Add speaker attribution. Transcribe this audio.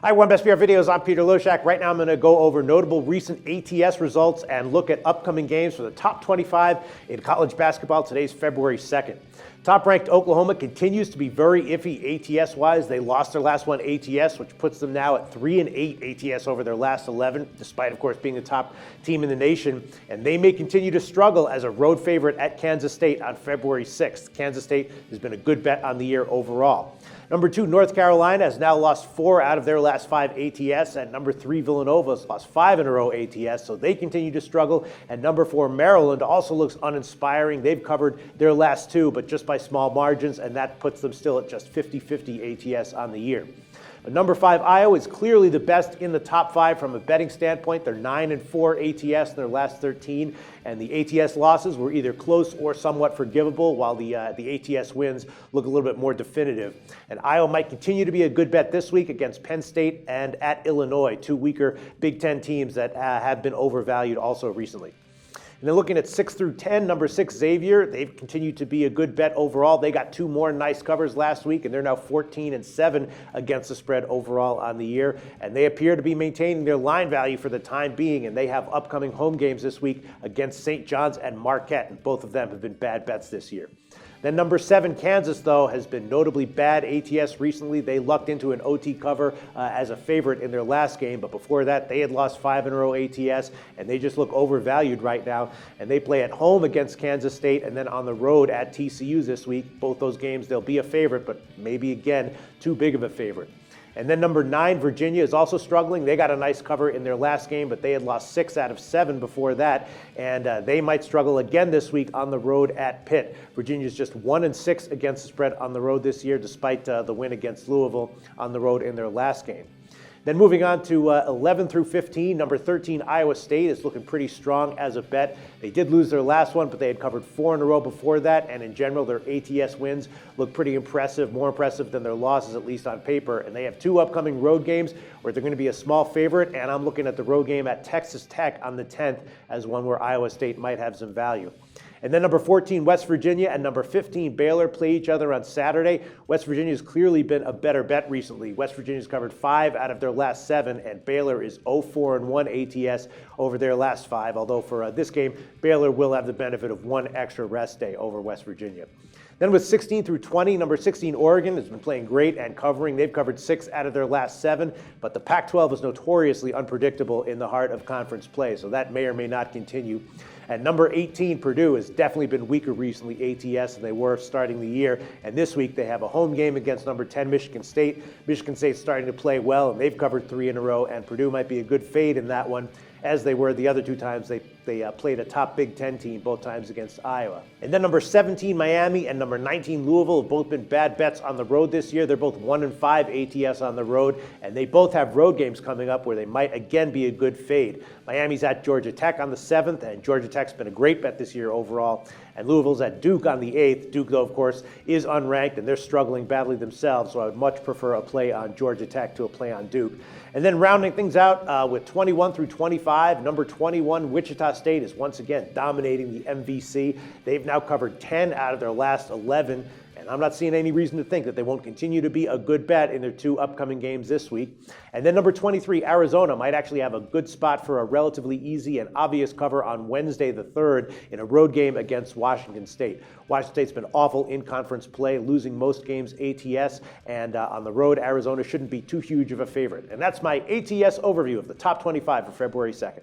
Speaker 1: Hi, One Best PR Videos. I'm Peter Loshak. Right now I'm going to go over notable recent ATS results and look at upcoming games for the top 25 in college basketball. Today's February 2nd. Top-ranked Oklahoma continues to be very iffy ATS-wise. They lost their last one ATS, which puts them now at 3-8 ATS over their last 11, despite, of course, being the top team in the nation. And they may continue to struggle as a road favorite at Kansas State on February 6th. Kansas State has been a good bet on the year overall. Number 2, North Carolina has now lost 4 out of their last 5 ATS, and number 3, Villanova has lost 5 in a row ATS, so they continue to struggle. And number 4, Maryland also looks uninspiring. They've covered their last 2, but just by small margins, and that puts them still at just 50-50 ATS on the year. Number 5, Iowa is clearly the best in the top 5 from a betting standpoint. They're 9-4 ATS in their last 13, and the ATS losses were either close or somewhat forgivable, while the ATS wins look a little bit more definitive. And Iowa might continue to be a good bet this week against Penn State and at Illinois, 2 weaker Big Ten teams that have been overvalued also recently. And then looking at 6 through 10, number 6, Xavier, they've continued to be a good bet overall. They got 2 more nice covers last week, and they're now 14-7 against the spread overall on the year. And they appear to be maintaining their line value for the time being, and they have upcoming home games this week against St. John's and Marquette, and both of them have been bad bets this year. Then number 7, Kansas, though, has been notably bad ATS recently. They lucked into an OT cover as a favorite in their last game, but before that, they had lost 5 in a row ATS, and they just look overvalued right now. And they play at home against Kansas State and then on the road at TCU this week. Both those games, they'll be a favorite, but maybe, again, too big of a favorite. And then number 9, Virginia is also struggling. They got a nice cover in their last game, but they had lost 6 out of 7 before that, and they might struggle again this week on the road at Pitt. Virginia's just 1-6 against the spread on the road this year, despite the win against Louisville on the road in their last game. Then moving on to 11 through 15, number 13, Iowa State is looking pretty strong as a bet. They did lose their last one, but they had covered 4 in a row before that, and in general, their ATS wins look pretty impressive, more impressive than their losses, at least on paper. And they have 2 upcoming road games where they're going to be a small favorite, and I'm looking at the road game at Texas Tech on the 10th as one where Iowa State might have some value. And then number 14, West Virginia, and number 15, Baylor play each other on Saturday. West Virginia has clearly been a better bet recently. West Virginia's covered 5 out of their last 7, and Baylor is 0-4-1 ATS over their last 5, although for this game, Baylor will have the benefit of 1 extra rest day over West Virginia. Then with 16 through 20, number 16, Oregon, has been playing great and covering. They've covered 6 out of their last 7, but the Pac-12 is notoriously unpredictable in the heart of conference play, so that may or may not continue. At number 18, Purdue has definitely been weaker recently, ATS, than they were starting the year. And this week they have a home game against number 10, Michigan State. Michigan State's starting to play well, and they've covered 3 in a row, and Purdue might be a good fade in that one, as they were the other 2 times they played a top Big Ten team, both times against Iowa. And then number 17, Miami, and number 19, Louisville have both been bad bets on the road this year. They're both 1-5 ATS on the road, and they both have road games coming up where they might again be a good fade. Miami's at Georgia Tech on the 7th, and Georgia Tech's been a great bet this year overall. And Louisville's at Duke on the 8th. Duke, though, of course, is unranked, and they're struggling badly themselves, so I would much prefer a play on Georgia Tech to a play on Duke. And then rounding things out with 21 through 25, number 21, Wichita State is once again dominating the MVC. They've now covered 10 out of their last 11, and I'm not seeing any reason to think that they won't continue to be a good bet in their 2 upcoming games this week. And then number 23, Arizona, might actually have a good spot for a relatively easy and obvious cover on Wednesday the 3rd in a road game against Washington State. Washington State's been awful in conference play, losing most games ATS, and on the road, Arizona shouldn't be too huge of a favorite. And that's my ATS overview of the top 25 for February 2nd.